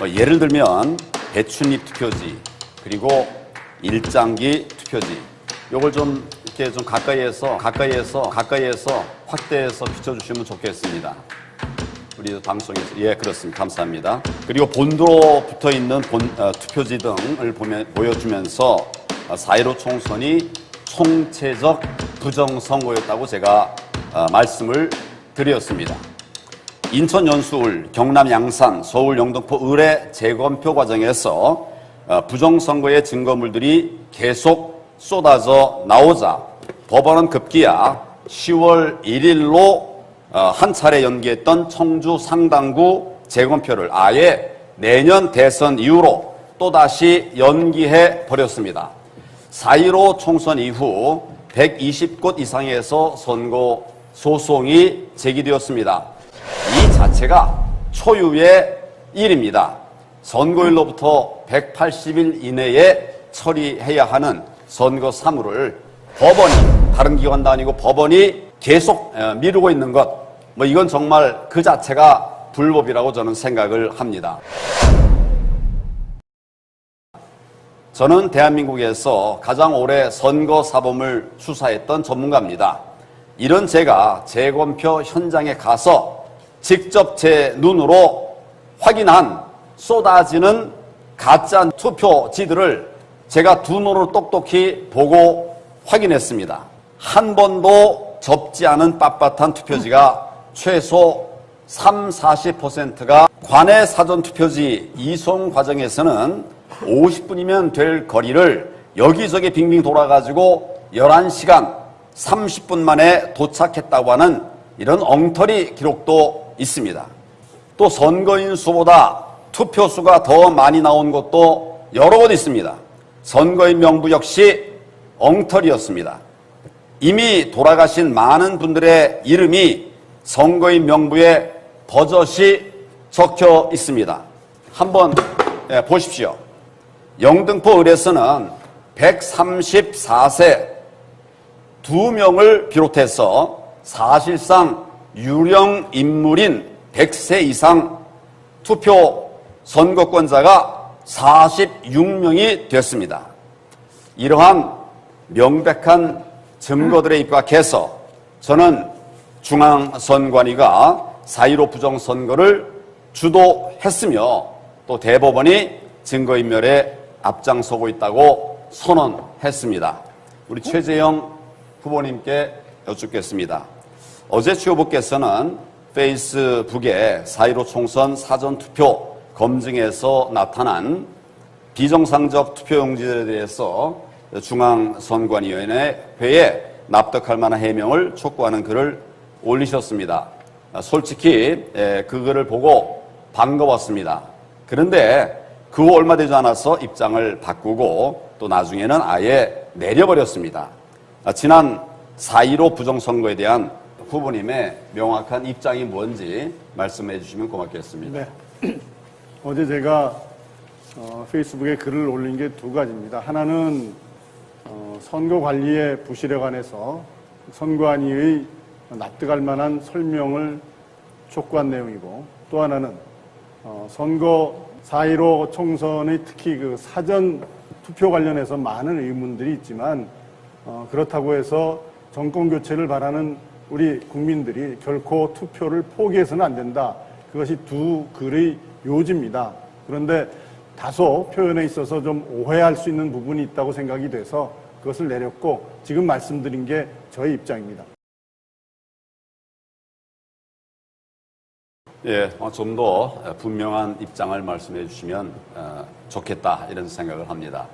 예를 들면 배춧잎 투표지 그리고 일장기 투표지 요걸 좀 이렇게 좀 가까이에서 확대해서 비춰주시면 좋겠습니다. 우리 방송에서 예 그렇습니다. 감사합니다. 그리고 본도로 붙어 있는 투표지 등을 보여주면서 4.15 총선이 총체적 부정선거였다고 제가 말씀을 드렸습니다. 인천 연수울, 경남 양산, 서울 영등포 의뢰 재검표 과정에서 부정선거의 증거물들이 계속 쏟아져 나오자 법원은 급기야 10월 1일로 한 차례 연기했던 청주 상당구 재검표를 아예 내년 대선 이후로 또다시 연기해 버렸습니다. 4.15 총선 이후 120곳 이상에서 선거 소송이 제기되었습니다. 이 자체가 초유의 일입니다. 선거일로부터 180일 이내에 처리해야 하는 선거 사무를 법원이, 다른 기관도 아니고 법원이 계속 미루고 있는 것, 이건 정말 그 자체가 불법이라고 저는 생각을 합니다. 저는 대한민국에서 가장 오래 선거 사범을 수사했던 전문가입니다. 이런 제가 재검표 현장에 가서 직접 제 눈으로 확인한 쏟아지는 가짜 투표지들을 제가 두 눈으로 똑똑히 보고 확인했습니다. 한 번도 접지 않은 빳빳한 투표지가 최소 30-40%가 관내 사전투표지 이송 과정에서는 50분이면 될 거리를 여기저기 빙빙 돌아가지고 11시간 30분 만에 도착했다고 하는 이런 엉터리 기록도 있습니다. 또 선거인 수보다 투표수가 더 많이 나온 곳도 여러 곳 있습니다. 선거인 명부 역시 엉터리였습니다. 이미 돌아가신 많은 분들의 이름이 선거인 명부에 버젓이 적혀 있습니다. 한번 보십시오. 영등포 을에서는 134세 2명을 비롯해서 사실상 유령 인물인 100세 이상 투표 선거권자가 46명이 됐습니다. 이러한 명백한 증거들에 입각해서 저는 중앙선관위가 4.15 부정선거를 주도했으며 또 대법원이 증거인멸에 앞장서고 있다고 선언했습니다. 우리 최재형 후보님께 여쭙겠습니다. 어제 최 후보께서는 페이스북에 4.15 총선 사전투표 검증에서 나타난 비정상적 투표용지들에 대해서 중앙선관위원회에 납득할 만한 해명을 촉구하는 글을 올리셨습니다. 솔직히 그 글을 보고 반가웠습니다. 그런데 그 후 얼마 되지 않아서 입장을 바꾸고 또 나중에는 아예 내려버렸습니다. 지난 4.15 부정선거에 대한 후보님의 명확한 입장이 뭔지 말씀해 주시면 고맙겠습니다. 네. 어제 제가 페이스북에 글을 올린 게 두 가지입니다. 하나는 선거 관리의 부실에 관해서 선관위의 납득할 만한 설명을 촉구한 내용이고, 또 하나는 선거 4.15 총선의 특히 그 사전 투표 관련해서 많은 의문들이 있지만 그렇다고 해서 정권 교체를 바라는 우리 국민들이 결코 투표를 포기해서는 안 된다. 그것이 두 글의 요지입니다. 그런데 다소 표현에 있어서 좀 오해할 수 있는 부분이 있다고 생각이 돼서 그것을 내렸고, 지금 말씀드린 게 저의 입장입니다. 예, 좀 더 분명한 입장을 말씀해 주시면 좋겠다 이런 생각을 합니다.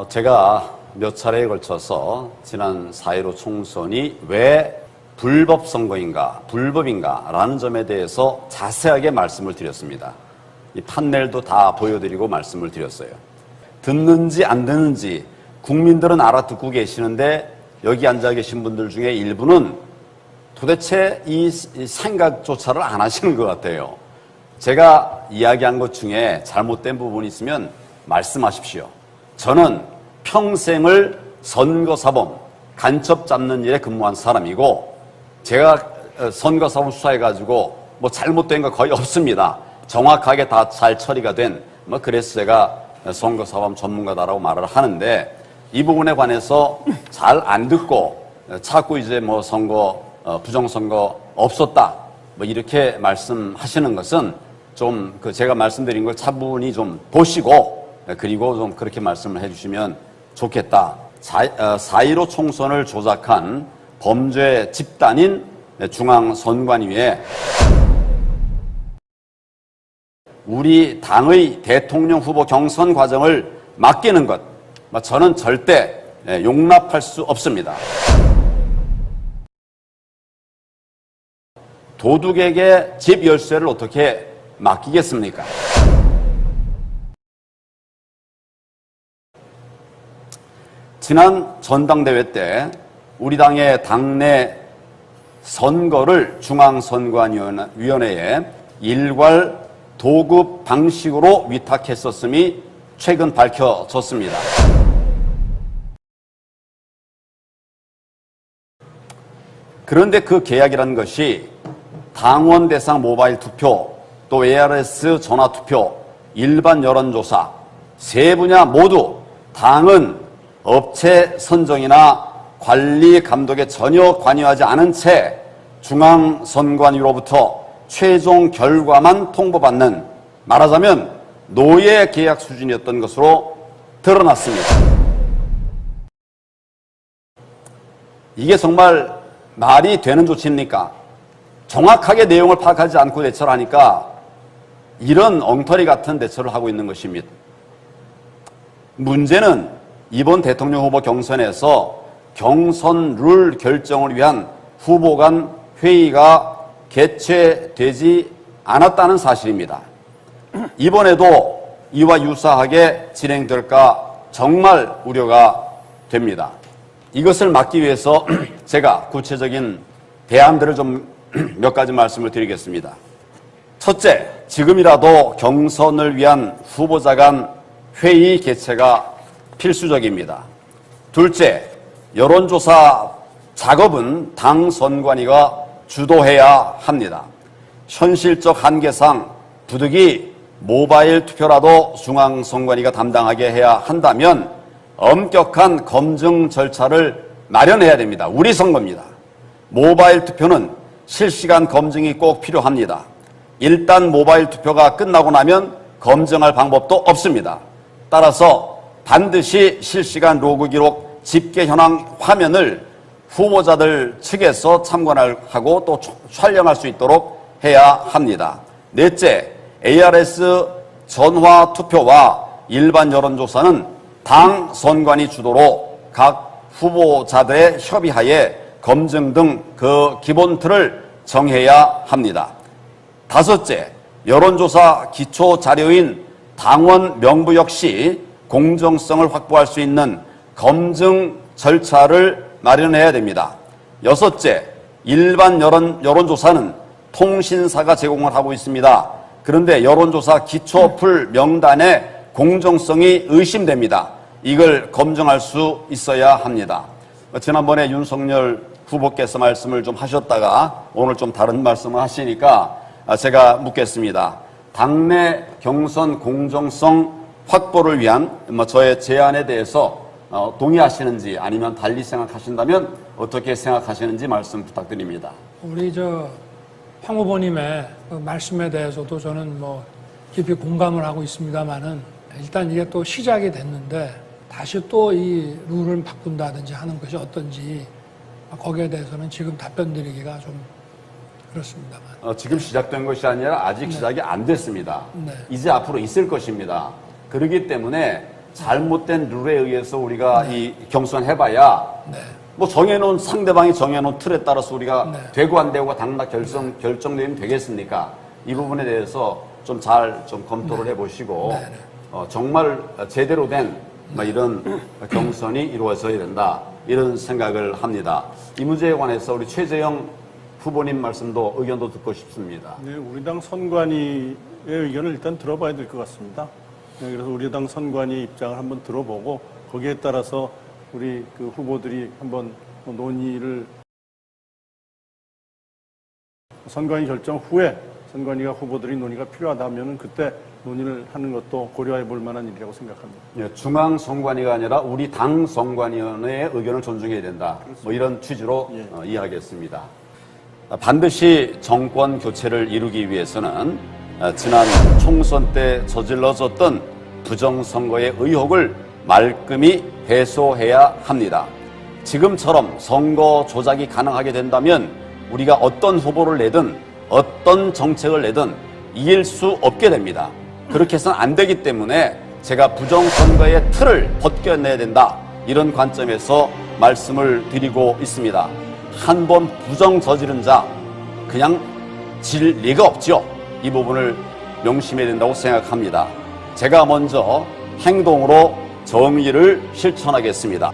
제가 몇 차례에 걸쳐서 지난 4.15 총선이 왜 불법 선거인가, 불법인가 라는 점에 대해서 자세하게 말씀을 드렸습니다. 이 판넬도 다 보여드리고 말씀을 드렸어요. 듣는지 안 듣는지 국민들은 알아듣고 계시는데 여기 앉아 계신 분들 중에 일부는 도대체 이 생각조차를 안 하시는 것 같아요. 제가 이야기한 것 중에 잘못된 부분이 있으면 말씀하십시오. 저는 평생을 선거사범, 간첩 잡는 일에 근무한 사람이고, 제가 선거사범 수사해가지고 뭐 잘못된 거 거의 없습니다. 정확하게 다 잘 처리가 된, 그래서 제가 선거사범 전문가다라고 말을 하는데, 이 부분에 관해서 잘 안 듣고 자꾸 이제 선거, 부정선거 없었다, 이렇게 말씀하시는 것은 좀 제가 말씀드린 걸 차분히 좀 보시고, 그리고 좀 그렇게 말씀을 해주시면 좋겠다. 4.15 총선을 조작한 범죄 집단인 중앙선관위에 우리 당의 대통령 후보 경선 과정을 맡기는 것, 저는 절대 용납할 수 없습니다. 도둑에게 집 열쇠를 어떻게 맡기겠습니까? 지난 전당대회 때 우리 당의 당내 선거를 중앙선관위원회에 일괄 도급 방식으로 위탁했었음이 최근 밝혀졌습니다. 그런데 그 계약이라는 것이 당원 대상 모바일 투표, 또 ARS 전화 투표, 일반 여론조사 세 분야 모두 당은 업체 선정이나 관리 감독에 전혀 관여하지 않은 채 중앙선관위로부터 최종 결과만 통보받는, 말하자면 노예 계약 수준이었던 것으로 드러났습니다. 이게 정말 말이 되는 조치입니까? 정확하게 내용을 파악하지 않고 대처를 하니까 이런 엉터리 같은 대처를 하고 있는 것입니다. 문제는 이번 대통령 후보 경선에서 경선 룰 결정을 위한 후보 간 회의가 개최되지 않았다는 사실입니다. 이번에도 이와 유사하게 진행될까 정말 우려가 됩니다. 이것을 막기 위해서 제가 구체적인 대안들을 좀 몇 가지 말씀을 드리겠습니다. 첫째, 지금이라도 경선을 위한 후보자 간 회의 개최가 필수적입니다. 둘째, 여론조사 작업은 당 선관위가 주도해야 합니다. 현실적 한계상 부득이 모바일 투표라도 중앙선관위가 담당하게 해야 한다면 엄격한 검증 절차를 마련해야 됩니다. 우리 선거입니다. 모바일 투표는 실시간 검증이 꼭 필요합니다. 일단 모바일 투표가 끝나고 나면 검증할 방법도 없습니다. 따라서 반드시 실시간 로그 기록 집계 현황 화면을 후보자들 측에서 참관하고 또 촬영할 수 있도록 해야 합니다. 넷째, ARS 전화 투표와 일반 여론조사는 당 선관위 주도로 각 후보자들의 협의하에 검증 등 그 기본 틀을 정해야 합니다. 다섯째, 여론조사 기초 자료인 당원 명부 역시 공정성을 확보할 수 있는 검증 절차를 마련해야 됩니다. 여섯째, 일반 여론조사는 통신사가 제공을 하고 있습니다. 그런데 여론조사 기초풀 명단의 공정성이 의심됩니다. 이걸 검증할 수 있어야 합니다. 지난번에 윤석열 후보께서 말씀을 좀 하셨다가 오늘 좀 다른 말씀을 하시니까 제가 묻겠습니다. 당내 경선 공정성 확보를 위한 저의 제안에 대해서 동의하시는지 아니면 달리 생각하신다면 어떻게 생각하시는지 말씀 부탁드립니다. 우리 황 후보님의 그 말씀에 대해서도 저는 깊이 공감을 하고 있습니다만은 일단 이게 또 시작이 됐는데 다시 또 이 룰을 바꾼다든지 하는 것이 어떤지 거기에 대해서는 지금 답변 드리기가 좀 그렇습니다만. 지금 시작된 것이 아니라 아직 시작이 안 됐습니다. 네. 이제 앞으로 있을 것입니다. 그렇기 때문에 잘못된 룰에 의해서 우리가 이 경선 해봐야 정해놓은 상대방이 정해놓은 틀에 따라서 우리가 되고 안 되고가 당락 결정되면 되겠습니까? 이 부분에 대해서 좀 잘 검토를 해보시고 정말 제대로 된 이런 경선이 이루어져야 된다 이런 생각을 합니다. 이 문제에 관해서 우리 최재형 후보님 말씀도 의견도 듣고 싶습니다. 네, 우리 당 선관위의 의견을 일단 들어봐야 될 것 같습니다. 네, 그래서 우리 당 선관위 입장을 한번 들어보고 거기에 따라서 우리 그 후보들이 한번 논의를 선관위 결정 후에 선관위와 후보들이 논의가 필요하다면 그때 논의를 하는 것도 고려해 볼 만한 일이라고 생각합니다. 예, 중앙선관위가 아니라 우리 당 선관위원회의 의견을 존중해야 된다. 뭐 이런 취지로 이해하겠습니다. 반드시 정권 교체를 이루기 위해서는 지난 총선 때 저질러졌던 부정선거의 의혹을 말끔히 해소해야 합니다. 지금처럼 선거 조작이 가능하게 된다면 우리가 어떤 후보를 내든 어떤 정책을 내든 이길 수 없게 됩니다. 그렇게 해서는 안 되기 때문에 제가 부정선거의 틀을 벗겨내야 된다. 이런 관점에서 말씀을 드리고 있습니다. 한 번 부정 저지른 자 그냥 질 리가 없죠. 이 부분을 명심해야 된다고 생각합니다. 제가 먼저 행동으로 정의를 실천하겠습니다.